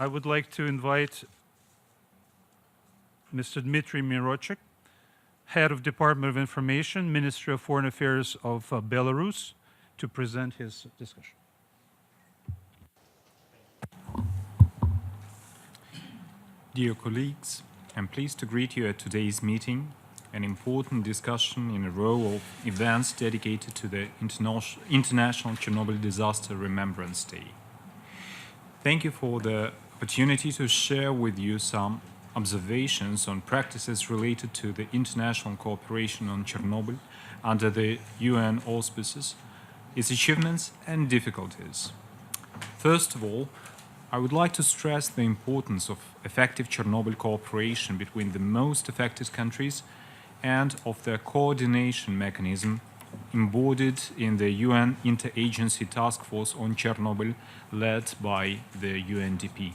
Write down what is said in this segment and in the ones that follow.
I would like to invite Mr. Dmitry Mironchik, Head of Department of Information, Ministry of Foreign Affairs of Belarus, to present his discussion. Dear colleagues, I'm pleased to greet you at today's meeting, an important discussion in a row of events dedicated to the International Chernobyl Disaster Remembrance Day. Thank you for the opportunity to share with you some observations on practices related to the international cooperation on Chernobyl under the UN auspices, its achievements and difficulties. First of all, I would like to stress the importance of effective Chernobyl cooperation between the most affected countries and of the coordination mechanism embodied in the UN Interagency Task Force on Chernobyl led by the UNDP.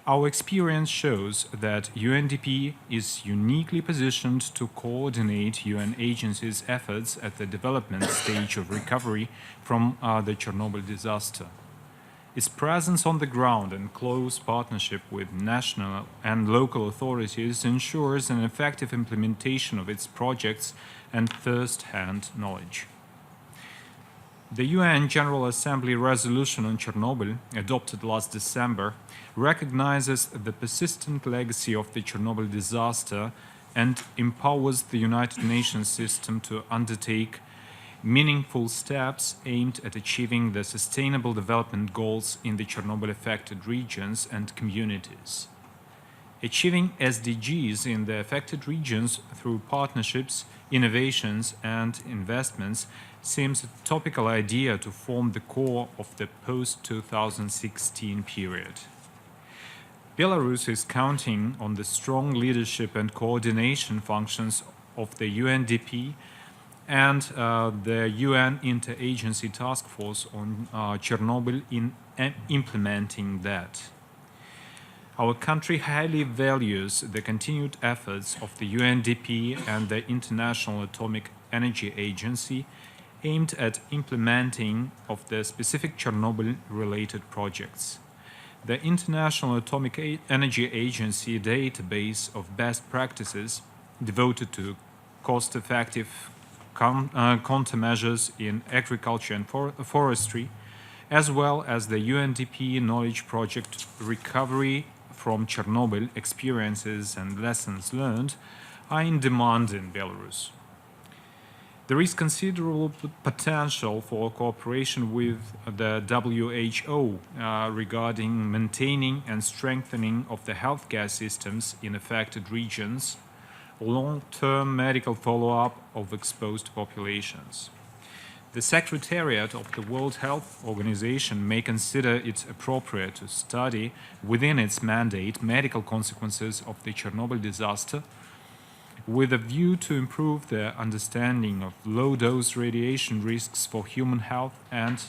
Our experience shows that UNDP is uniquely positioned to coordinate UN agencies' efforts at the development stage of recovery from the Chernobyl disaster. Its presence on the ground and close partnership with national and local authorities ensures an effective implementation of its projects and first-hand knowledge. The UN General Assembly resolution on Chernobyl, adopted last December, recognizes the persistent legacy of the Chernobyl disaster and empowers the United Nations system to undertake meaningful steps aimed at achieving the sustainable development goals in the Chernobyl-affected regions and communities. Achieving SDGs in the affected regions through partnerships, innovations, and investments seems a topical idea to form the core of the post-2016 period. Belarus is counting on the strong leadership and coordination functions of the UNDP and the UN Interagency Task Force on Chernobyl in implementing that. Our country highly values the continued efforts of the UNDP and the International Atomic Energy Agency aimed at implementing of the specific Chernobyl-related projects. The International Atomic Energy Agency database of best practices devoted to cost-effective countermeasures in agriculture and forestry, as well as the UNDP Knowledge Project Recovery from Chernobyl Experiences and Lessons Learned, are in demand in Belarus. There is considerable potential for cooperation with the WHO regarding maintaining and strengthening of the healthcare systems in affected regions, long-term medical follow-up of exposed populations. The Secretariat of the World Health Organization may consider it appropriate to study within its mandate medical consequences of the Chernobyl disaster with a view to improve the understanding of low-dose radiation risks for human health and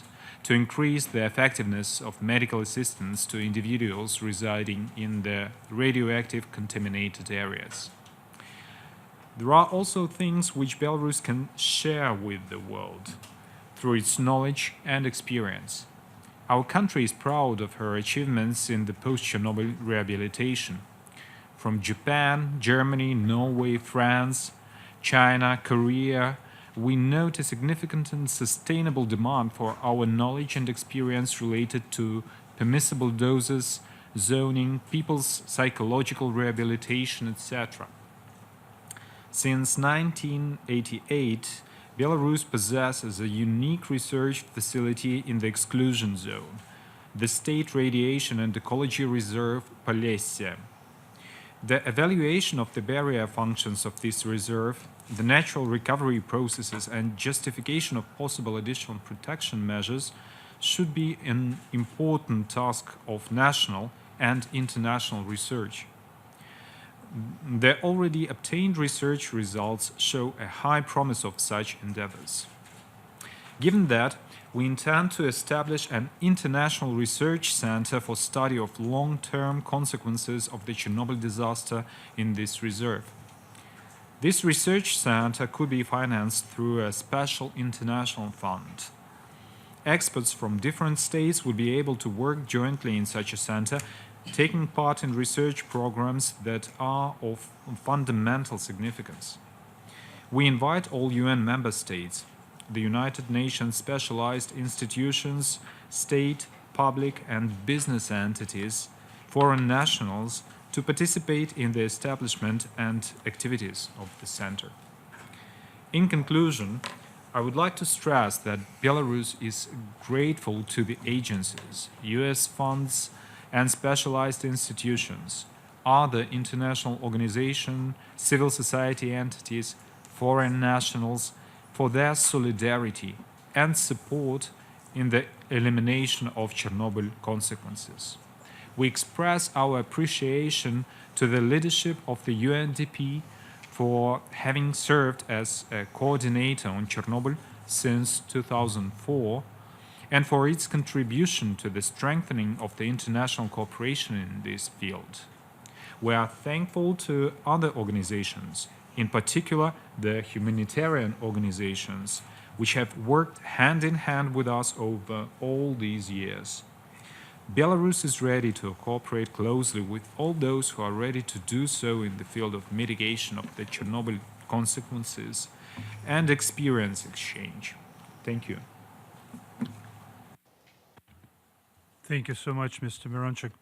to increase the effectiveness of medical assistance to individuals residing in the radioactive contaminated areas. There are also things which Belarus can share with the world through its knowledge and experience. Our country is proud of her achievements in the post-Chernobyl rehabilitation. From Japan, Germany, Norway, France, China, Korea, we note a significant and sustainable demand for our knowledge and experience related to permissible doses, zoning, people's psychological rehabilitation, etc. Since 1988, Belarus possesses a unique research facility in the exclusion zone, the State Radiation and Ecology Reserve Polessia. The evaluation of the barrier functions of this reserve, the natural recovery processes and justification of possible additional protection measures should be an important task of national and international research. The already obtained research results show a high promise of such endeavors. Given that, we intend to establish an international research center for study of long-term consequences of the Chernobyl disaster in this reserve. This research center could be financed through a special international fund. Experts from different states will be able to work jointly in such a center, taking part in research programs that are of fundamental significance. We invite all UN member states, the United Nations specialized institutions, state, public, and business entities, foreign nationals to participate in the establishment and activities of the center. In conclusion, I would like to stress that Belarus is grateful to the agencies, US funds, and specialized institutions, other international organizations, civil society entities, foreign nationals for their solidarity and support in the elimination of Chernobyl consequences. We express our appreciation to the leadership of the UNDP for having served as a coordinator on Chernobyl since 2004 and for its contribution to the strengthening of the international cooperation in this field. We are thankful to other organizations, in particular the humanitarian organizations, which have worked hand in hand with us over all these years. Belarus is ready to cooperate closely with all those who are ready to do so in the field of mitigation of the Chernobyl consequences and experience exchange. Thank you. Thank you so much, Mr. Mironchik.